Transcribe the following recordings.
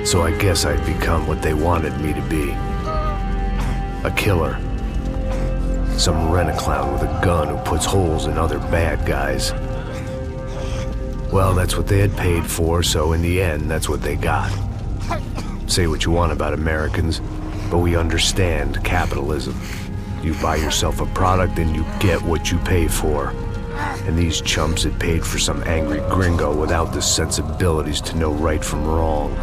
So I guess I'd become what they wanted me to be. A killer. Some rent-a-clown with a gun who puts holes in other bad guys. Well, that's what they had paid for, so in the end, that's what they got. Say what you want about Americans, but we understand capitalism. You buy yourself a product and you get what you pay for. And these chumps had paid for some angry gringo without the sensibilities to know right from wrong.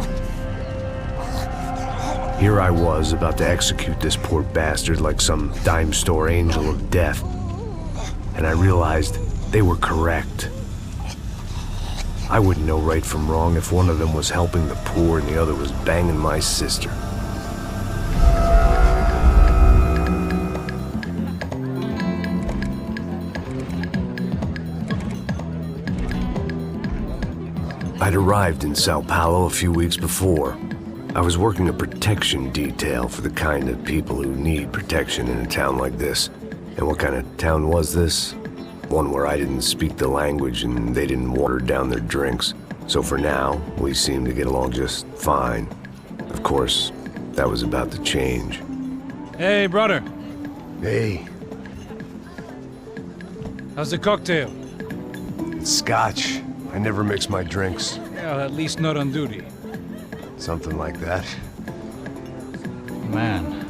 Here I was, about to execute this poor bastard like some dime store angel of death. And I realized they were correct. I wouldn't know right from wrong if one of them was helping the poor and the other was banging my sister. I'd arrived in Sao Paulo a few weeks before. I was working a protection detail for the kind of people who need protection in a town like this. And what kind of town was this? One where I didn't speak the language and they didn't water down their drinks. So for now, we seemed to get along just fine. Of course, that was about to change. Hey, brother. Hey. How's the cocktail? It's scotch. I never mix my drinks. Well, at least not on duty. Something like that. Man,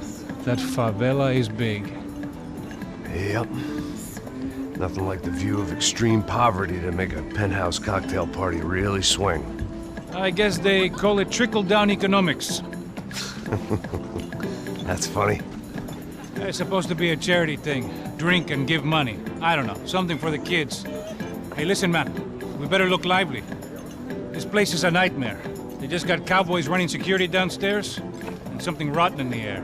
that favela is big. Yep. Nothing like the view of extreme poverty to make a penthouse cocktail party really swing. I guess they call it trickle-down economics. That's funny. It's supposed to be a charity thing. Drink and give money. I don't know, something for the kids. Hey, listen, man. We better look lively. This place is a nightmare. They just got cowboys running security downstairs, and something rotten in the air.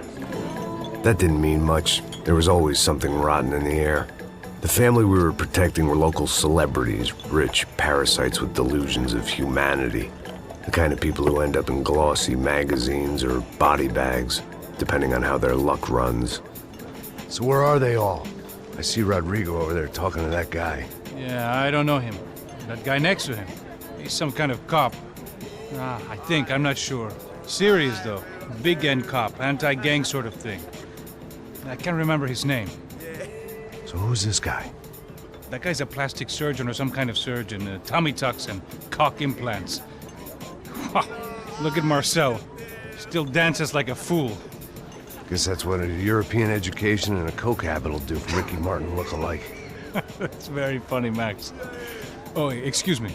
That didn't mean much. There was always something rotten in the air. The family we were protecting were local celebrities, rich parasites with delusions of humanity. The kind of people who end up in glossy magazines or body bags, depending on how their luck runs. So where are they all? I see Rodrigo over there talking to that guy. Yeah, I don't know him. That guy next to him, he's some kind of cop. I think, I'm not sure. Serious, though. Big end cop, anti-gang sort of thing. I can't remember his name. So who's this guy? That guy's a plastic surgeon or some kind of surgeon. Tummy tucks and cock implants. Look at Marcel. Still dances like a fool. Guess that's what a European education and a coke habit will do for Ricky Martin look-alike. That's very funny, Max. Oh, excuse me.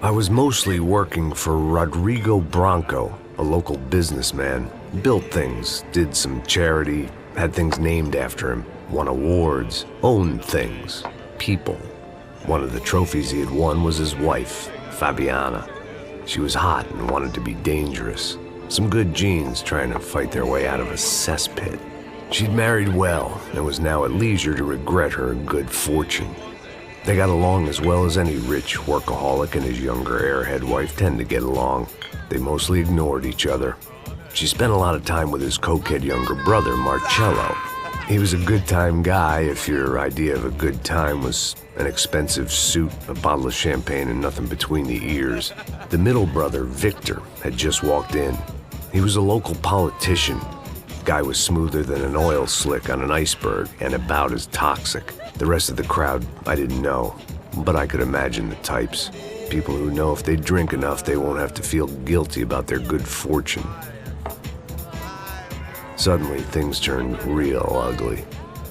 I was mostly working for Rodrigo Branco, a local businessman. Built things, did some charity, had things named after him, won awards, owned things, people. One of the trophies he had won was his wife, Fabiana. She was hot and wanted to be dangerous. Some good genes trying to fight their way out of a cesspit. She'd married well and was now at leisure to regret her good fortune. They got along as well as any rich workaholic and his younger airhead wife tend to get along. They mostly ignored each other. She spent a lot of time with his cokehead younger brother, Marcello. He was a good-time guy if your idea of a good time was an expensive suit, a bottle of champagne, and nothing between the ears. The middle brother, Victor, had just walked in. He was a local politician. Guy was smoother than an oil slick on an iceberg and about as toxic. The rest of the crowd, I didn't know, but I could imagine the types. People who know if they drink enough, they won't have to feel guilty about their good fortune. Suddenly, things turned real ugly.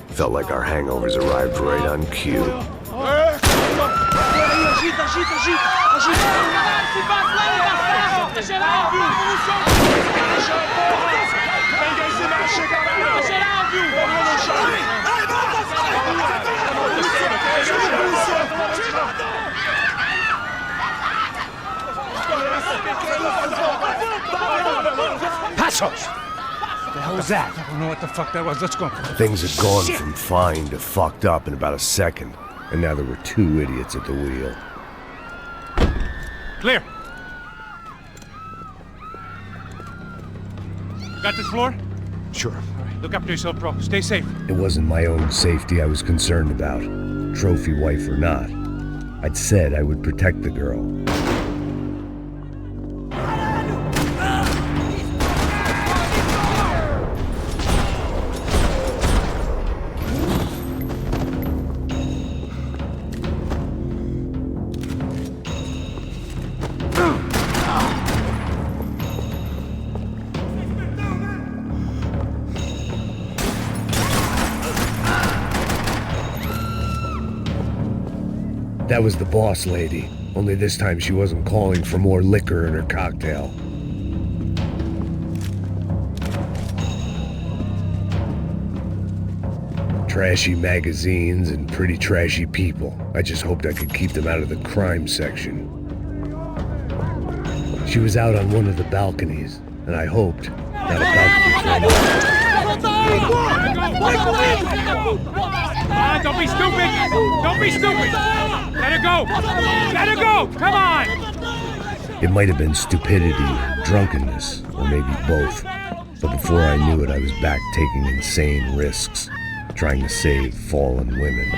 Felt like our hangovers arrived right on cue. Passos! What the hell was that? I don't know what the fuck that was. Let's go. Things had gone from fine to fucked up in about a second, and now there were two idiots at the wheel. Clear. Got this floor? Sure. All right, look after yourself, bro. Stay safe. It wasn't my own safety I was concerned about, trophy wife or not. I'd said I would protect the girl. That was the boss lady, only this time she wasn't calling for more liquor in her cocktail. Trashy magazines and pretty trashy people. I just hoped I could keep them out of the crime section. She was out on one of the balconies, and I hoped that Don't be stupid! Don't be stupid! Let her go! Let her go! Come on! It might have been stupidity, drunkenness, or maybe both. But before I knew it, I was back taking insane risks, trying to save fallen women.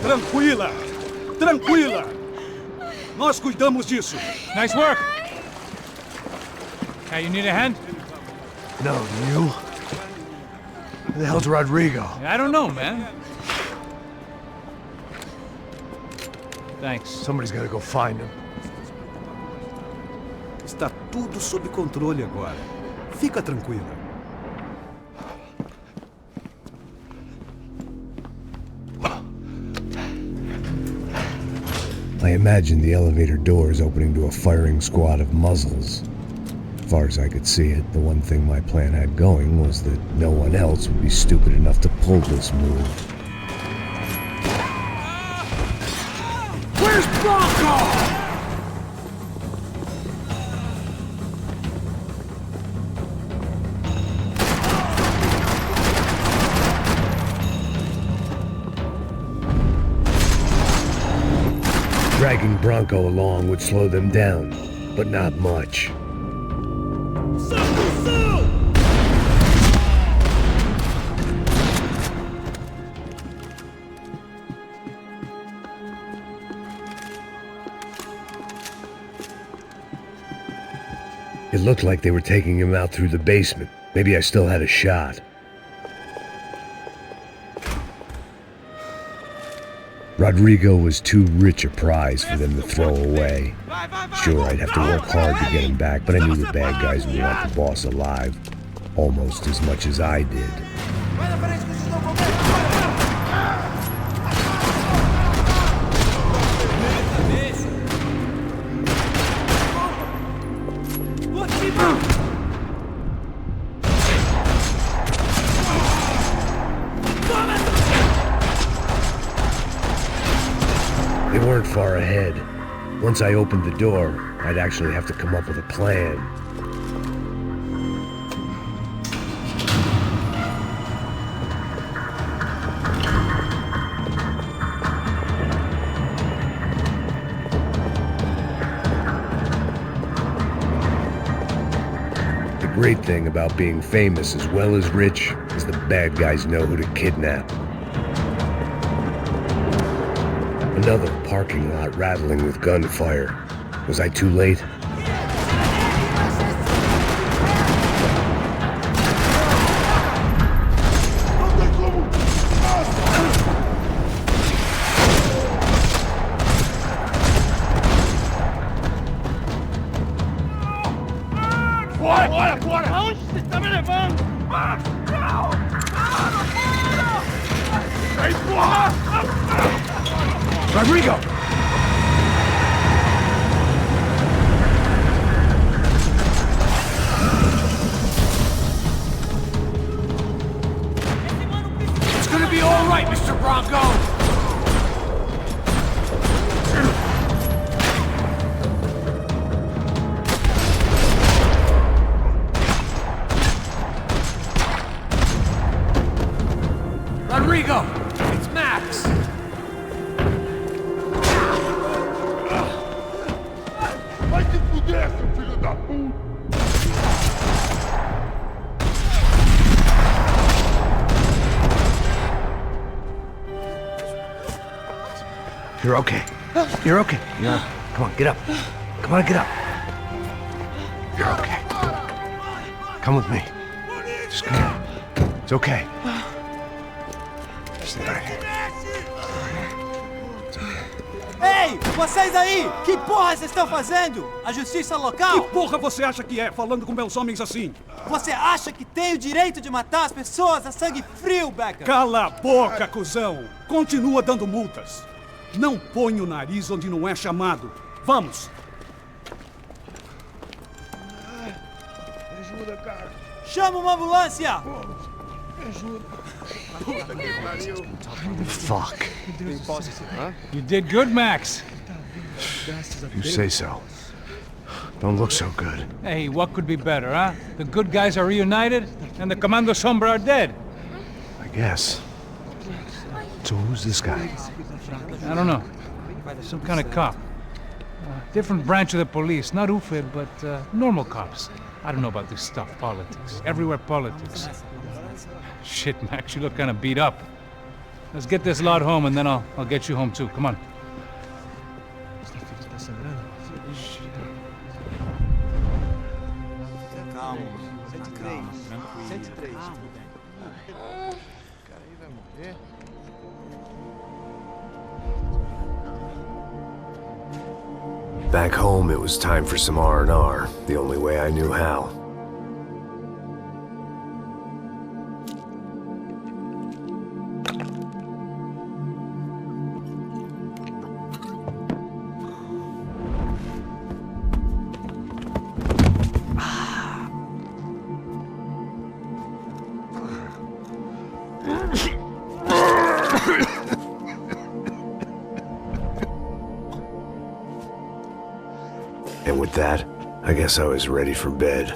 Tranquila! Tranquila! Nós cuidamos disso. Nice work! Hey, you need a hand? No, do you? Where the hell's Rodrigo? I don't know, man. Thanks. Somebody's gotta go find him. Está tudo sob controle agora. Fica tranquila. I imagined the elevator doors opening to a firing squad of muzzles. As far as I could see it, the one thing my plan had going was that no one else would be stupid enough to pull this move. Where's Bronco? Dragging Bronco along would slow them down, but not much. It looked like they were taking him out through the basement. Maybe I still had a shot. Rodrigo was too rich a prize for them to throw away. Sure, I'd have to work hard to get him back, but I knew the bad guys would want the boss alive, almost as much as I did. They weren't far ahead. Once I opened the door, I'd actually have to come up with a plan. The great thing about being famous as well as rich is the bad guys know who to kidnap. Another parking lot rattling with gunfire. Was I too late? Rodrigo! It's gonna be all right, Mr. Bronco! Rodrigo! It's Max! You're okay. You're okay. Yeah. Come on, get up. Come on, get up. You're okay. Come with me. Just come on. It's okay. Stay right here. Ei, vocês aí! Que porra vocês estão fazendo? A justiça local? Que porra você acha que é, falando com meus homens assim? Você acha que tem o direito de matar as pessoas a sangue frio, Becker? Cala a boca, cuzão! Continua dando multas. Não põe o nariz onde não é chamado. Vamos! Ajuda, cara. Chama uma ambulância! Fuck. You did good, Max. You say so. Don't look so good. Hey, what could be better, huh? The good guys are reunited, and the Commando Sombra are dead. I guess. So who's this guy? I don't know. Some kind of cop. Different branch of the police. Not UFE, but normal cops. I don't know about this stuff. Politics. Everywhere politics. Shit, Max, you look kind of beat up. Let's get this lot home, and then I'll get you home too. Come on. Back home, it was time for some R&R, the only way I knew how. And with that, I guess I was ready for bed.